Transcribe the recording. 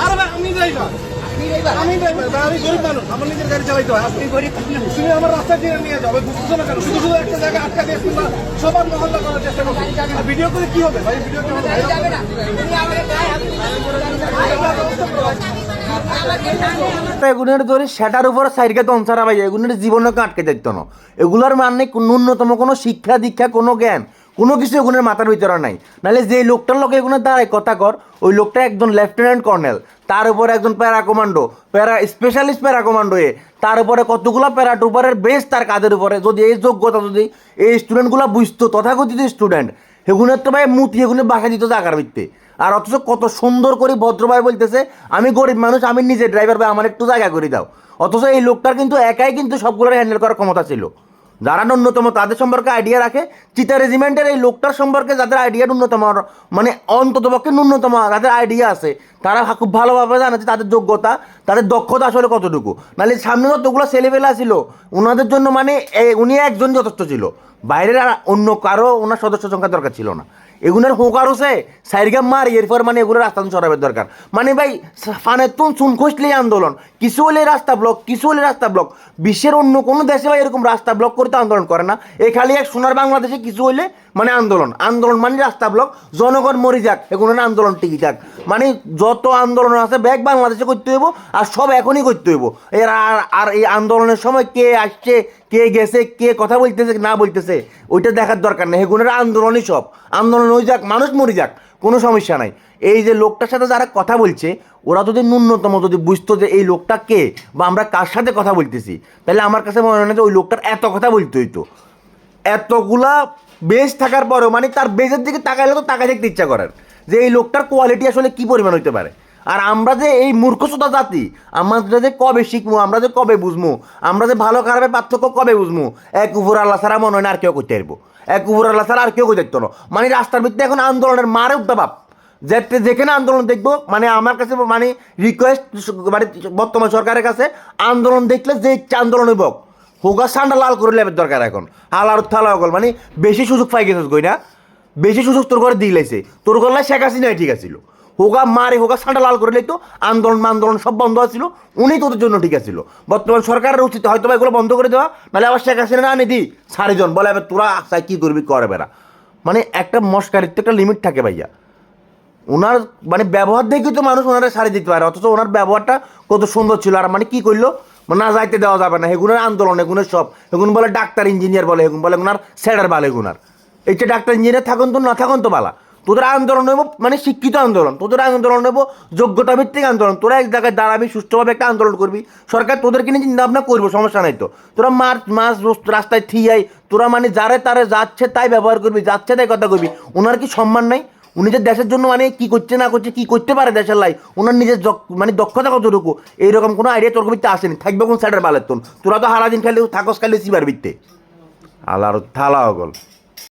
আরে ভাই আমি ড্রাইভার, আমি গরিব মানুষ, আমার নিজের গাড়ি চালাইতে হয়। আপনি গরিব, তুমি আমার রাস্তায় দিয়ে নিয়ে যাবে, বুঝছো না কেন? শুধু শুধু একটা জায়গায় আটকা দিয়ে কিংবা সবার মহল্লা করার চেষ্টা করছো। আর ভিডিও করে কি হবে ভাই? ভিডিও করে এগুলোর ধরে সেটার উপর সাইডকে তনসারা ভাই, এগুলোর জীবনে আটকে যেত না। এগুলোর মানে ন্যূনতম কোনো শিক্ষা দীক্ষা, কোনো জ্ঞান, কোনো কিছু এগুলোর মাথার ভিতরে নাই। নাহলে যে লোকটার লোক এগুলো দাঁড়ায় কথা কর, ওই লোকটা একজন লেফটেন্যান্ট কর্নেল, তার উপর একজন প্যারা কমান্ডো, প্যারা স্পেশালিস্ট প্যারা কমান্ডো, তার উপরে কতগুলো প্যারাটুপারের বেশ তার কাজের উপরে। যদি এই যোগ্যতা যদি এই স্টুডেন্টগুলো বুঝতো, তথাকথিত স্টুডেন্ট, এগুলোর তো ভাই মুতি এগুলো বাসা দিত জায়গার ভিত্তে। আর অথচ কত সুন্দর করে ভদ্রভাবে বলতেছে আমি গরিব মানুষ, আমি নিজে ড্রাইভার ভাই, আমার একটু জায়গা করে দাও। অথচ এই লোকটার কিন্তু একাই কিন্তু সবগুলোর হ্যান্ডেল করার ক্ষমতা ছিল। যারা ন্যূনতম তাদের সম্পর্কে আইডিয়া রাখে, চিতা রেজিমেন্টের এই লোকটার সম্পর্কে যাদের আইডিয়া ন্যূনতম, মানে অন্ততপক্ষে ন্যূনতম যাদের আইডিয়া আছে, তারা খুব ভালোভাবে জানে যে তাদের যোগ্যতা, তাদের দক্ষতা আসলে কতটুকু। নাহলে সামনে যতগুলো ছেলেবেলা ছিল ওনাদের জন্য মানে উনি একজন যথেষ্ট ছিল, বাইরের আর অন্য কারো ওনার সদস্য সংখ্যা দরকার ছিল না। এগুলোর হোকার হচ্ছে সাইরগা মার এরপর মানে এগুলো রাস্তা সরাবের দরকার। মানে ভাই ফানের তুন চুন খসলেই আন্দোলন, কিছু হলে রাস্তা ব্লক, কিছু হলে রাস্তা ব্লক। বিশ্বের অন্য কোনো দেশে ভাই এরকম রাস্তা ব্লক করতে আন্দোলন করে না। এই খালি এক সোনার বাংলাদেশে কিছু হইলে মানে আন্দোলন, আন্দোলন মানে রাস্তা ব্লক, জনগণ মরি যাক, এগুলো আন্দোলন টিকি থাক। মানে যত আন্দোলন আছে ব্যাগ বাংলাদেশে করতে হইব, আর সব এখনই করতে হইব। এর আর এই আন্দোলনের সময় কে আসছে, কে গেছে, কে কথা বলতেছে না বলতেছে, ওইটা দেখার দরকার নেই। এগুলোর আন্দোলনই সব, আন্দোলন হয়ে যাক, মানুষ মরে যাক, কোনো সমস্যা নাই। এই যে লোকটার সাথে যারা কথা বলছে, ওরা যদি ন্যূনতম যদি বুঝতো যে এই লোকটা কে বা আমরা কার সাথে কথা বলতেছি, তাহলে আমার কাছে মনে হয় না যে ওই লোকটার এত কথা বলতে হইতো। এতগুলা বেজ থাকার পরেও মানে তার বেজের দিকে তাকাইলে তো তাকাই দেখতে ইচ্ছা করার যে এই লোকটার কোয়ালিটি আসলে কি পরিমাণ হইতে পারে। আর আমরা যে এই মূর্খতা জাতি, আমরা যে কবে শিখবো, আমরা যে কবে বুঝবো, আমরা যে ভালো খারাপের পার্থক্য কবে বুঝবো, এক উপর আল্লাহ ছাড়া মনে হয় না আর কেউ করতে পারবো। এক উপর আল্লাহ ছাড়া আর কেউ দেখতো না। মানে রাস্তার ভিত্তিতে এখন আন্দোলনের মারে উদ্দাবাপ, যেখানে আন্দোলন দেখবো, মানে আমার কাছে মানে রিকোয়েস্ট মানে বর্তমান সরকারের কাছে, আন্দোলন দেখলে যে ইচ্ছা আন্দোলন হইব, হোগা সান্ডা লাল করে লেবার দরকার এখন। হালার থালা গল মানে বেশি সুযোগ পাই গেছিস গই না, বেশি সুযোগ তোর ঘরে দিয়ে লাইছে, তোর গলায় শেখ হাসিনাই ঠিক আছিল। হোগা মারে হোগা সান্ডা লাল করে লাইতো, আন্দোলন সব বন্ধ আছিল, উনি তোদের জন্য ঠিক আছিল। বর্তমান সরকারের উচিত হয়তো বা এগুলো বন্ধ করে দেওয়া, নাহলে আবার শেখ হাসিনা না আনি দি সারিজন বলে এবার তোরা চাই কী করবি করে বেড়া। মানে একটা মস্কারির তো একটা লিমিট থাকে ভাইয়া। ওনার মানে ব্যবহার দেখে তো মানুষ ওনারা সারি দিতে পারে, অথচ ওনার ব্যবহারটা কত সুন্দর ছিল। আর মানে কী করলো, না যাইতে দেওয়া যাবে না, হেগুনের আন্দোলন, হেগুনের সব, হেগুন বলে ডাক্তার ইঞ্জিনিয়ার বলে, হেগুন বলে ওনার স্যাডার বাল, হেগুনার এইটা ডাক্তার ইঞ্জিনিয়ার থাকুন তো না থাকুন তো বালা। তোদের আন্দোলন হইব মানে শিক্ষিত আন্দোলন, তোদের আন্দোলন হইব যোগ্যতা ভিত্তিক আন্দোলন। তোরা এক জায়গায় দাঁড়াবি, সুষ্ঠুভাবে একটা আন্দোলন করবি, সরকার তোদেরকে নিয়ে চিন্তা ভাবনা করবো, সমস্যা নাই তো। তোরা মাছ রাস্তায় থিয়াই তোরা মানে যারে তারে যাচ্ছে তাই ব্যবহার করবি, যাচ্ছে তাই কথা কইবি। ওনার কি সম্মান নাই? উনি যে দেশের জন্য মানে কি করছে না করছে, কি করতে পারে দেশের লাই, ওনার নিজের মানে দক্ষতা কতটুকু, এইরকম কোনো আইডিয়া তোর ভিত্তে আসেনি। থাকবে কোন সাইডের বালের তোরা তো হারাদিন খালি থাকস খালি সিবার ভিত্তে আলার থালা গল।